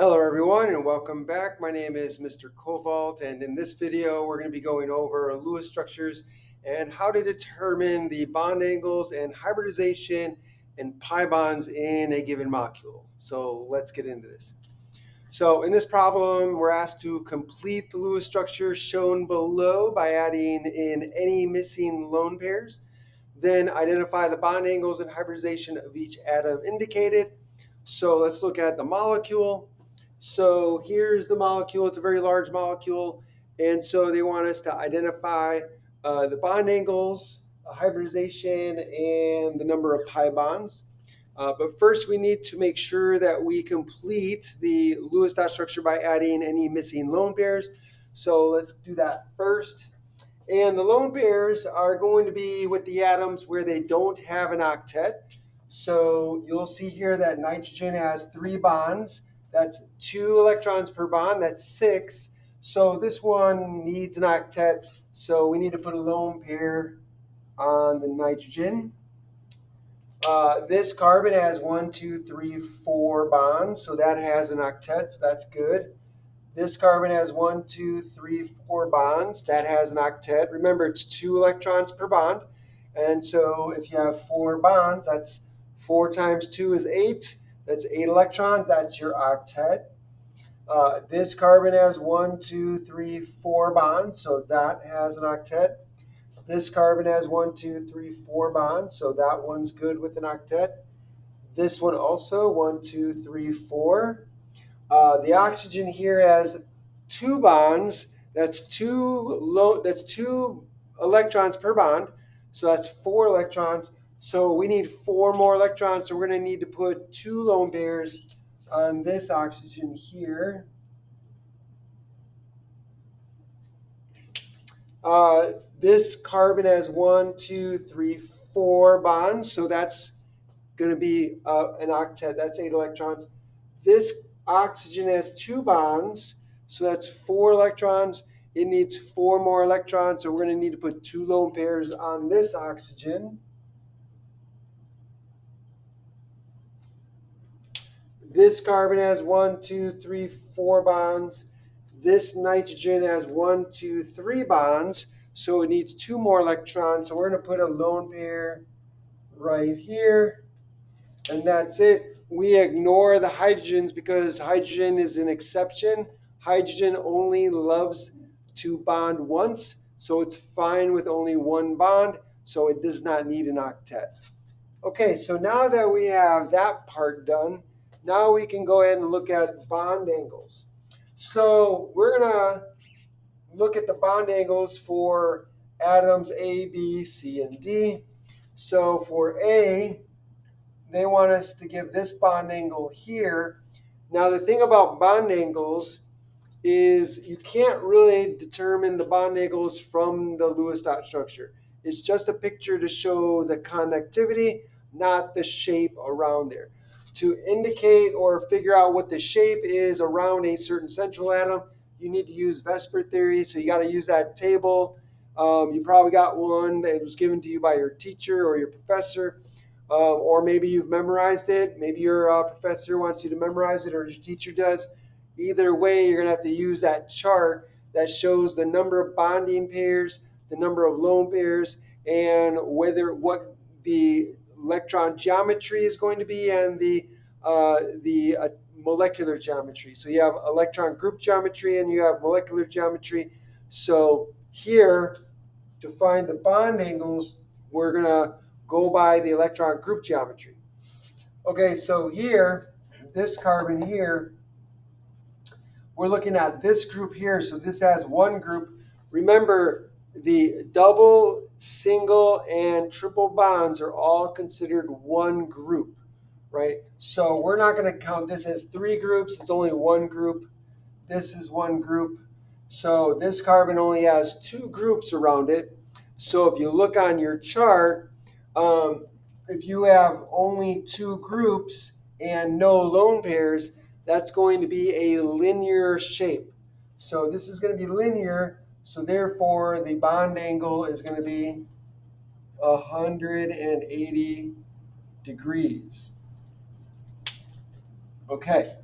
Hello everyone and welcome back. My name is Mr. Cobalt, and in this video we're going to be going over Lewis structures and how to determine the bond angles and hybridization and pi bonds in a given molecule. So let's get into this. So in this problem we're asked to complete the Lewis structure shown below by adding in any missing lone pairs, then identify the bond angles and hybridization of each atom indicated. So let's look at the molecule. So here's the molecule. It's a very large molecule. And so they want us to identify the bond angles, hybridization, and the number of pi bonds. But first, we need to make sure that we complete the Lewis dot structure by adding any missing lone pairs. So let's do that first. And the lone pairs are going to be with the atoms where they don't have an octet. So you'll see here that nitrogen has 3 bonds. That's 2 electrons per bond. That's 6. So this one needs an octet. So we need to put a lone pair on the nitrogen. This carbon has 1, 2, 3, 4 bonds. So that has an octet. So that's good. This carbon has 1, 2, 3, 4 bonds. That has an octet. Remember, it's 2 electrons per bond. And so if you have 4 bonds, that's 4 times 2 is 8. That's 8 electrons. That's your octet. This carbon has 1, 2, 3, 4 bonds. So that has an octet. This carbon has 1, 2, 3, 4 bonds. So that one's good with an octet. This one also, 1, 2, 3, 4. The oxygen here has 2 bonds. That's 2 electrons per bond. So that's 4 electrons. So we need 4 more electrons. So we're going to need to put 2 lone pairs on this oxygen here. This carbon has 1, 2, 3, 4 bonds. So that's going to be an octet. That's 8 electrons. This oxygen has 2 bonds, so that's 4 electrons. It needs 4 more electrons, so we're going to need to put 2 lone pairs on this oxygen. This carbon has 1, 2, 3, 4 bonds. This nitrogen has 1, 2, 3 bonds, so it needs 2 more electrons. So we're going to put a lone pair right here, and that's it. We ignore the hydrogens because hydrogen is an exception. Hydrogen only loves to bond once, so it's fine with only 1 bond, so it does not need an octet. Okay, so now that we have that part done, now we can go ahead and look at bond angles. So we're going to look at the bond angles for atoms A, B, C, and D. So for A, they want us to give this bond angle here. Now the thing about bond angles is you can't really determine the bond angles from the Lewis dot structure. It's just a picture to show the conductivity, not the shape around there. To indicate or figure out what the shape is around a certain central atom, you need to use Vesper theory. So you got to use that table. You probably got one that was given to you by your teacher or your professor. Or maybe you've memorized it. Maybe your professor wants you to memorize it, or your teacher does. Either way, you're going to have to use that chart that shows the number of bonding pairs, the number of lone pairs, and what the electron geometry is going to be, and the molecular geometry. So you have electron group geometry and you have molecular geometry. So here, to find the bond angles, we're going to go by the electron group geometry. Okay, so here, this carbon here, we're looking at this group here. So this has 1 group. Remember, the double, single, and triple bonds are all considered 1 group, right? So we're not going to count this as 3 groups. It's only 1 group. This is 1 group. So this carbon only has 2 groups around it. So if you look on your chart, if you have only 2 groups and no lone pairs, that's going to be a linear shape. So this is going to be linear, so therefore the bond angle is going to be 180 degrees. Okay,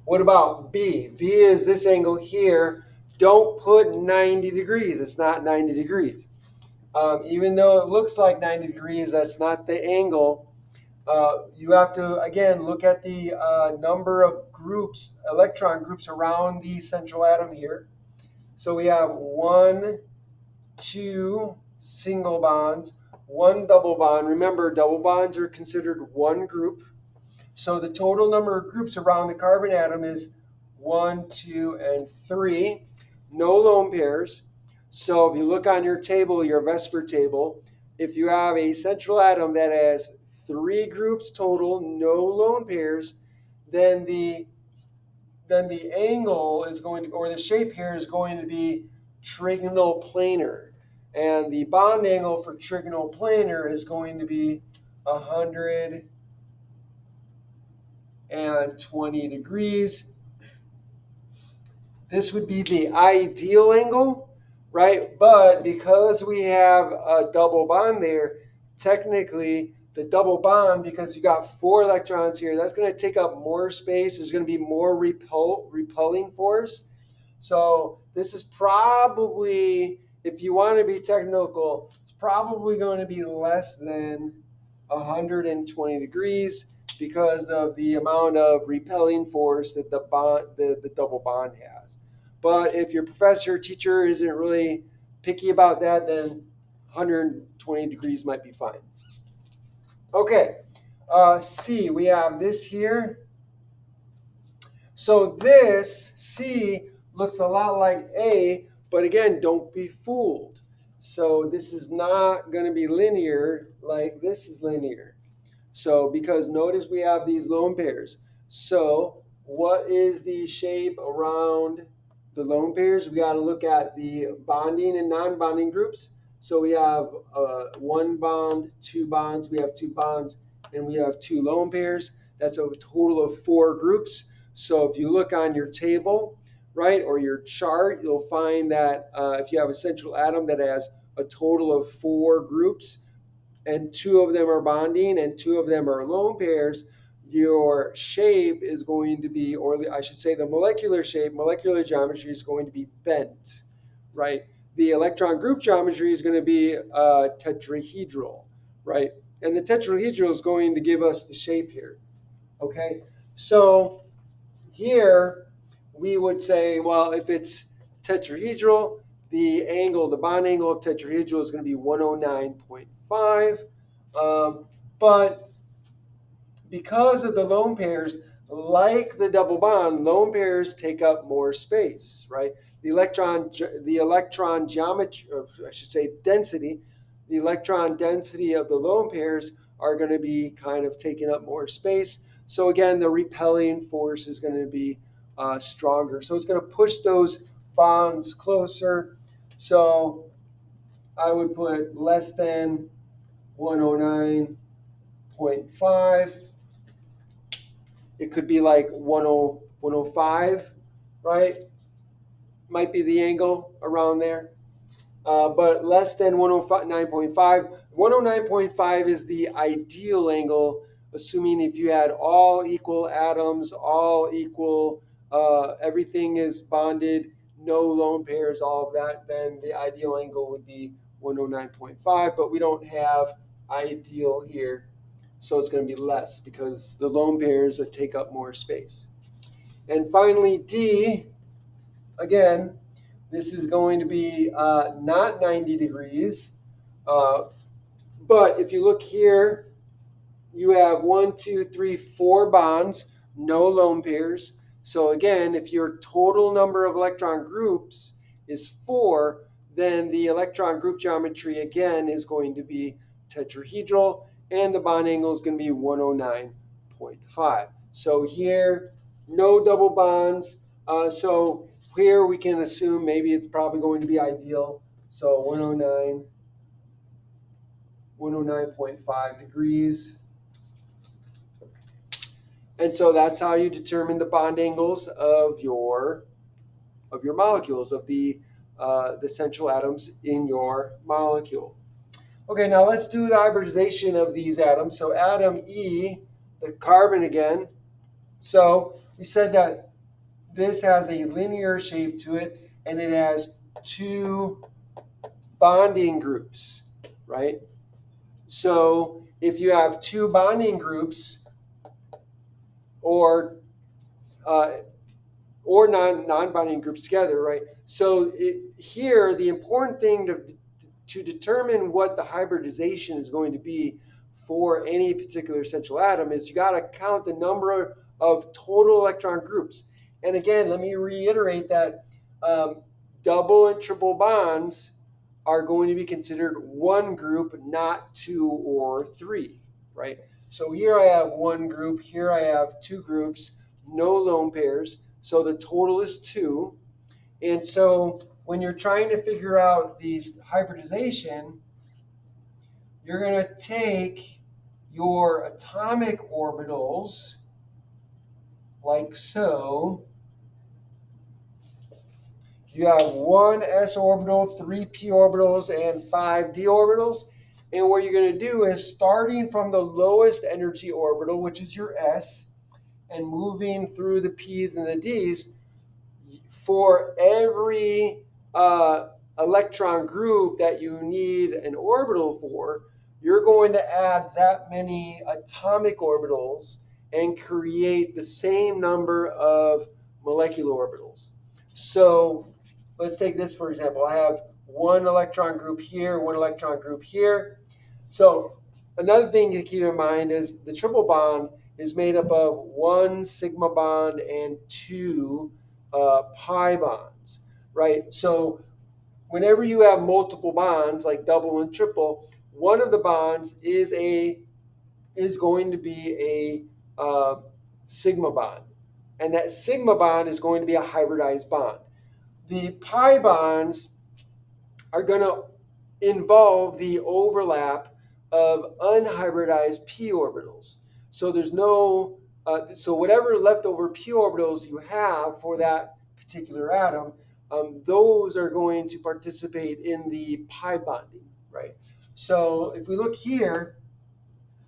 What about B? B is this angle here. Don't put 90 degrees. It's not 90 degrees. Even though it looks like 90 degrees, that's not the angle. You have to, again, look at the number of groups, electron groups around the central atom here. So we have 1, 2 single bonds, 1 double bond. Remember, double bonds are considered one group. So the total number of groups around the carbon atom is 1, 2, and 3. No lone pairs. So if you look on your table, your VSEPR table, if you have a central atom that has 3 groups total, no lone pairs, then the angle is going to, or the shape here is going to be trigonal planar. And the bond angle for trigonal planar is going to be 120 degrees. This would be the ideal angle, right? But because we have a double bond there, technically the double bond, because you got 4 electrons here, that's going to take up more space. There's going to be more repelling force. So this is probably, if you want to be technical, it's probably going to be less than 120 degrees because of the amount of repelling force that the double bond has. But if your professor or teacher isn't really picky about that, then 120 degrees might be fine. Okay, C, we have this here. So this C looks a lot like A, but again, don't be fooled. So this is not going to be linear like this is linear. So because notice we have these lone pairs. So what is the shape around the lone pairs? We got to look at the bonding and non-bonding groups. So we have 1 bond, 2 bonds, we have 2 bonds, and we have 2 lone pairs. That's a total of 4 groups. So if you look on your table, right, or your chart, you'll find that if you have a central atom that has a total of 4 groups, and 2 of them are bonding and 2 of them are lone pairs, your shape is going to be, or I should say the molecular shape, molecular geometry is going to be bent, right? The electron group geometry is going to be tetrahedral, right? And the tetrahedral is going to give us the shape here, okay? So here we would say, well, if it's tetrahedral, the angle, the bond angle of tetrahedral is going to be 109.5. But because of the lone pairs, like the double bond, lone pairs take up more space, right? The electron geometry, or I should say density, the electron density of the lone pairs are going to be kind of taking up more space. So again, the repelling force is going to be stronger. So it's going to push those bonds closer. So I would put less than 109.5. It could be like 105, right? Might be the angle around there. But less than 109.5. 109.5 is the ideal angle, assuming if you had all equal atoms, all equal, everything is bonded, no lone pairs, all of that, then the ideal angle would be 109.5. But we don't have ideal here, so it's going to be less because the lone pairs take up more space. And finally, D, again, this is going to be not 90 degrees. But if you look here, you have 1, 2, 3, 4 bonds, no lone pairs. So again, if your total number of electron groups is 4, then the electron group geometry again is going to be tetrahedral, and the bond angle is going to be 109.5. So here, no double bonds. So here we can assume maybe it's probably going to be ideal. So 109.5 degrees. And so that's how you determine the bond angles of your molecules, of the central atoms in your molecule. Okay, now let's do the hybridization of these atoms. So atom E, the carbon again. So we said that this has a linear shape to it, and it has two bonding groups, right? So if you have two bonding groups, or uh, or non-bonding groups together, right? So here, the important thing to determine what the hybridization is going to be for any particular essential atom is you got to count the number of total electron groups. And again, let me reiterate that double and triple bonds are going to be considered one group, not two or three, right? So here I have one group, here I have two groups, no lone pairs. So the total is two. And so when you're trying to figure out these hybridization, you're going to take your atomic orbitals like so. You have one s orbital, three p orbitals, and five d orbitals. And what you're going to do is starting from the lowest energy orbital, which is your s, and moving through the p's and the d's, for every electron group that you need an orbital for, you're going to add that many atomic orbitals and create the same number of molecular orbitals. So let's take this for example. I have one electron group here, one electron group here. So another thing to keep in mind is the triple bond is made up of one sigma bond and two pi bonds, right? So whenever you have multiple bonds like double and triple, one of the bonds is going to be a sigma bond, and that sigma bond is going to be a hybridized bond. The pi bonds are going to involve the overlap of unhybridized p orbitals. So there's no, so whatever leftover p orbitals you have for that particular atom, those are going to participate in the pi bonding, right? So if we look here,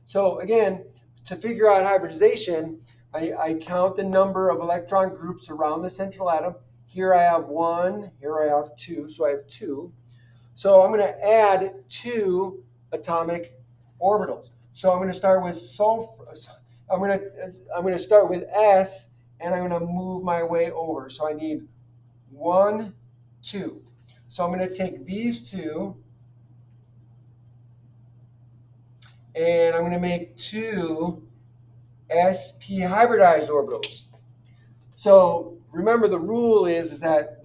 so again, to figure out hybridization, I count the number of electron groups around the central atom. Here I have one, here I have two, so I have two. So I'm going to add two atomic orbitals. So I'm going to start with sulfur. I'm going to start with S, and I'm going to move my way over. So I need 1, 2. So I'm going to take these two, and I'm going to make two sp hybridized orbitals. So remember, the rule is that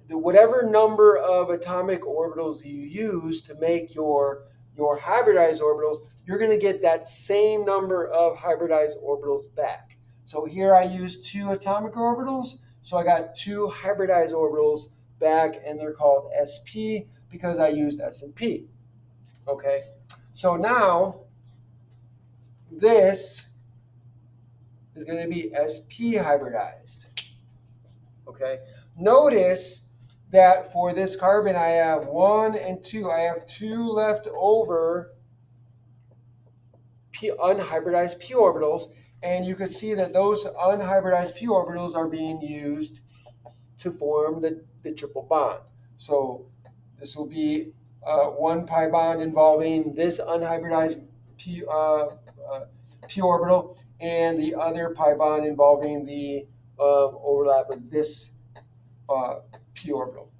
whatever number of atomic orbitals you use to make your hybridized orbitals, you're going to get that same number of hybridized orbitals back. So here I use two atomic orbitals, so I got two hybridized orbitals back, and they're called sp because I used s and p. Okay, so now this is going to be sp hybridized. Okay, notice that for this carbon, I have 1 and 2. I have two left over unhybridized p orbitals, and you can see that those unhybridized p orbitals are being used to form the triple bond. So this will be one pi bond involving this unhybridized p orbital, and the other pi bond involving the overlap of this p orbital.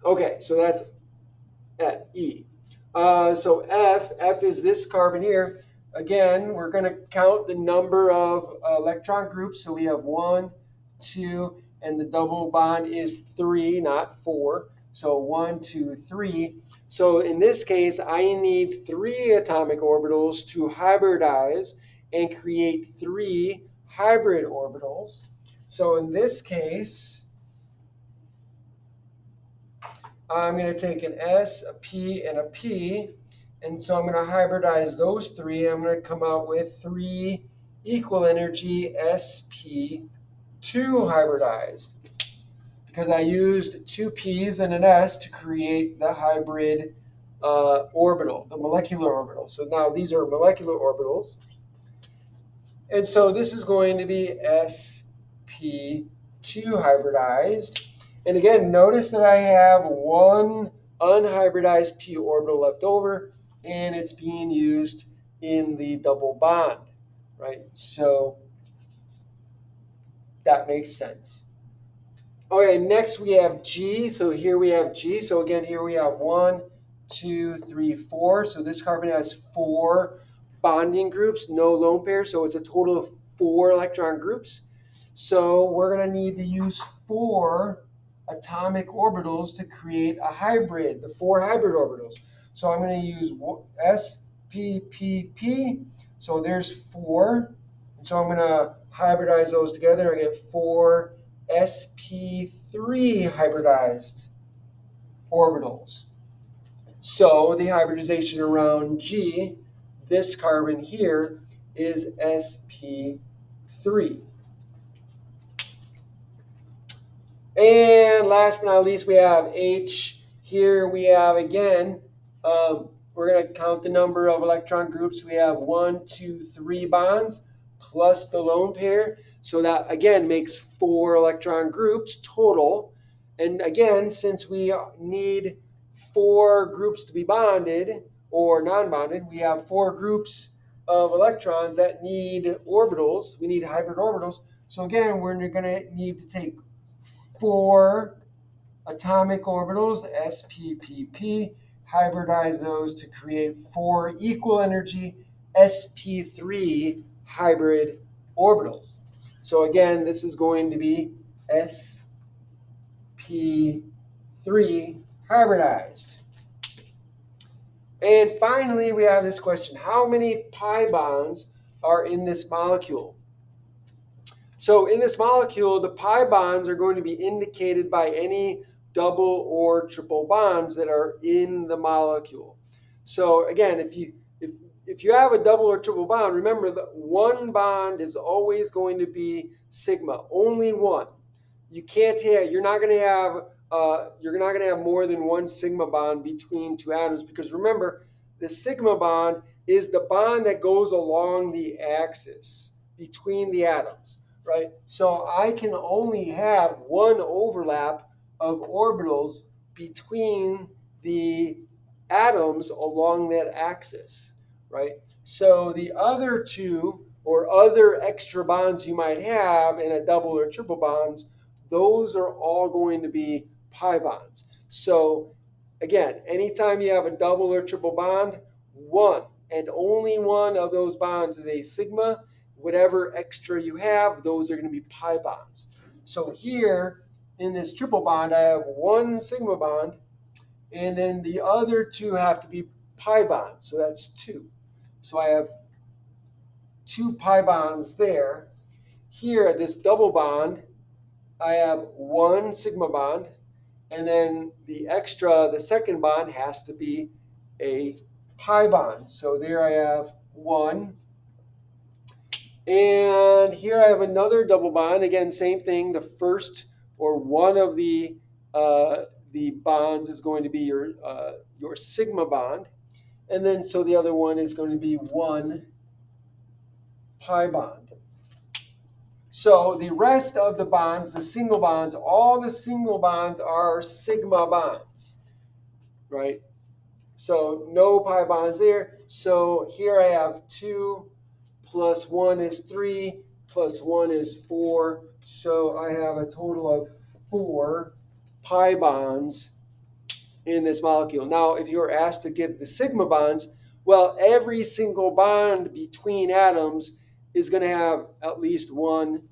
Okay, so that's E. So F is this carbon here. Again, we're going to count the number of electron groups. So we have 1, 2, and the double bond is 3, not 4. So 1, 2, 3. So in this case, I need 3 atomic orbitals to hybridize and create 3 hybrid orbitals. So in this case, I'm going to take an S, a P, and a P, and so I'm going to hybridize those 3. I'm going to come out with 3 equal energy sp2 hybridized, because I used 2 P's and an S to create the hybrid orbital, the molecular orbital. So now these are molecular orbitals. And so this is going to be sp sp2 hybridized. And again, notice that I have one unhybridized p orbital left over, and it's being used in the double bond, right? So that makes sense. Okay, next we have G. So here we have G. So again, here we have 1, 2, 3, 4. So this carbon has 4 bonding groups, no lone pair. So it's a total of 4 electron groups. So we're going to need to use 4 atomic orbitals to create a hybrid, the 4 hybrid orbitals. So I'm going to use SPPP. So there's 4. And so I'm going to hybridize those together. I get 4 sp3 hybridized orbitals. So the hybridization around G, this carbon here, is sp3. And last but not least, we have H. Here we have, again, we're going to count the number of electron groups. We have 1, 2, 3 bonds plus the lone pair. So that, again, makes 4 electron groups total. And again, since we need 4 groups to be bonded or non-bonded, we have 4 groups of electrons that need orbitals. We need hybrid orbitals. So again, we're going to need to take 4 atomic orbitals, sp.pp, hybridize those to create 4 equal energy sp3 hybrid orbitals. So again, this is going to be sp3 hybridized. And finally, we have this question: how many pi bonds are in this molecule? So in this molecule, the pi bonds are going to be indicated by any double or triple bonds that are in the molecule. So again, if you have a double or triple bond, remember that one bond is always going to be sigma, only one. You can't have, you're not going to have more than one sigma bond between 2 atoms, because remember, the sigma bond is the bond that goes along the axis between the atoms. Right? So I can only have one overlap of orbitals between the atoms along that axis, right? So the other 2 or other extra bonds you might have in a double or triple bonds, those are all going to be pi bonds. So again, anytime you have a double or triple bond, one and only one of those bonds is a sigma. Whatever extra you have, those are going to be pi bonds. So here in this triple bond, I have 1 sigma bond, and then the other 2 have to be pi bonds. So that's 2. So I have 2 pi bonds there. Here at this double bond, I have 1 sigma bond, and then the extra, the second bond, has to be a pi bond. So there I have 1. And here I have another double bond. Again, same thing. The first or one of the bonds is going to be your sigma bond, and then so the other one is going to be 1 pi bond. So the rest of the bonds, the single bonds, all the single bonds are sigma bonds, right? So no pi bonds there. So here I have 2 plus 1 is 3, plus 1 is 4. So I have a total of 4 pi bonds in this molecule. Now, if you're asked to give the sigma bonds, well, every single bond between atoms is going to have at least 1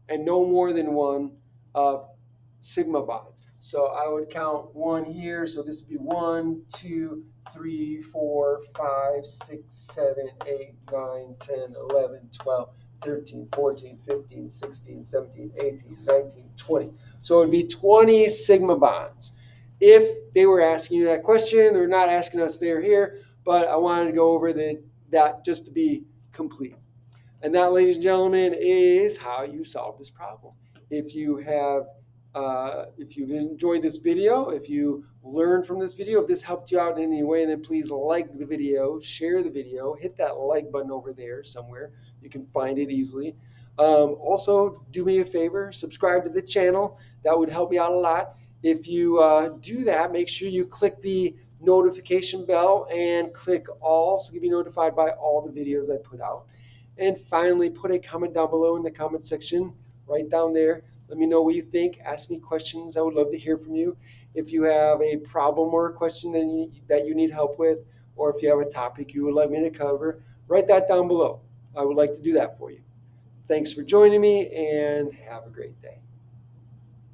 and no more than 1 sigma bond. So I would count 1 here. So this would be 1, 2, 3, 4, 5, 6, 7, 8, 9, 10, 11, 12, 13, 14, 15, 16, 17, 18, 19, 20. So it would be 20 sigma bonds. If they were asking you that question, they're not asking us there here, but I wanted to go over that just to be complete. And that, ladies and gentlemen, is how you solve this problem. If you've enjoyed this video, if you learned from this video, if this helped you out in any way, then please like the video, share the video, hit that like button over there somewhere. You can find it easily. Also, do me a favor, subscribe to the channel. That would help me out a lot. If you do that, make sure you click the notification bell and click all so you'll be notified by all the videos I put out. And finally, put a comment down below in the comment section, right down there. Let me know what you think. Ask me questions. I would love to hear from you. If you have a problem or a question that you need help with, or if you have a topic you would like me to cover, write that down below. I would like to do that for you. Thanks for joining me and have a great day.